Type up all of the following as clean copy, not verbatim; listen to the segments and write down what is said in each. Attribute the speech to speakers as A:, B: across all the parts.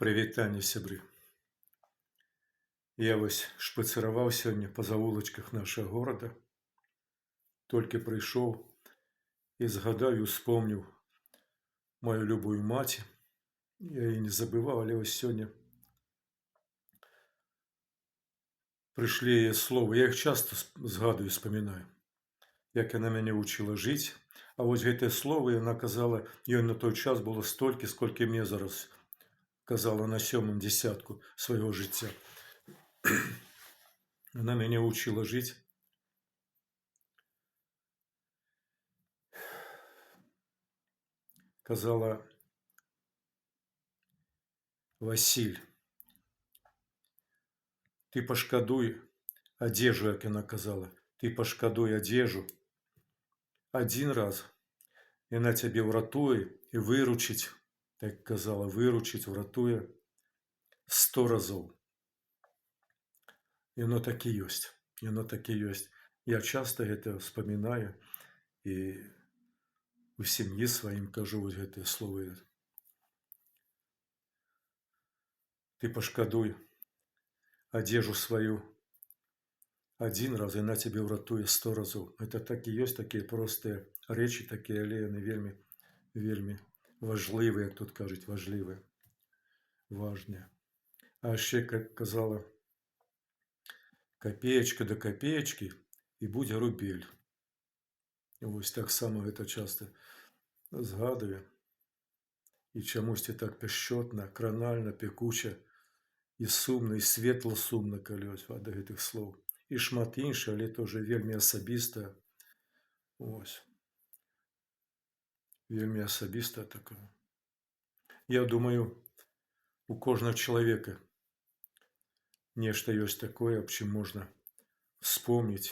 A: Прывітанне, сябры. Я вось шпацыраваў сёння па завулачках нашага горада. Толькі прыйшоў і згадаў і успомніў маю любую маці. Я яе не забываў, але вось сёння прыйшлі яе словы. Я іх часта згадую і спамінаю, як яна мяне вучыла жыць. А вось гэтыя словы яна казала, ёй на той час было столькі, сколькі мне зараз казала на 7-м дзесятку свайго жыцця. Она мяне вучыла жыць. Казала: Васіль, ты пашкадуй адзежу, як яна казала, ты пашкадуй адзежу. Адзін раз яна цябе ўратуе і выручыць, так казала, выручыць, уратуе 100 разоў. Яно так і ёсць, яно так і ёсць. Я часта гэта вспамінаю і у сям'і сваім кажу вось гэтыя словы. Ты пашкадуй адзежу сваю адзін раз, яна цябе ўратуе 100 разоў. Это так і ёсць, такія простыя рэчы, такія, але яны вельмі, вельмі важлівыя, як тут кажуць, важлівыя, важныя. А яшчэ, как казала, капеечка да капеечкі і будзе рубель. Вось таксама гэта часта згадую. І чамусьці так пяшчотна, кранальна, пекуча, і сумна, і светла-сумна, калі вось ад гэтых слоў. І шмат іншых, але тоже вельмі асабістае. Ось. Вельмі асабістае такое. Я думаю, у кожнага чалавека нешта ёсць такое, аб чым можна вспомніць.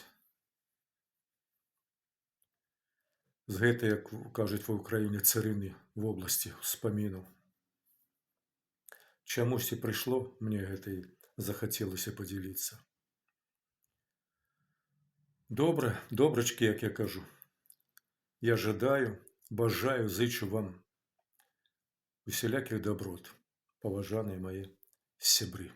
A: З гэтай, як кажуць ва ўкраіне, царыны вобласці ўспамінаў. Чамусьці прыйшло мне гэта і захацелася падзяліцца. Добра, добрачкі, як я кажу. Я жадаю, бажаю, зычу вам усялякіх даброт, паважаныя мае сябры.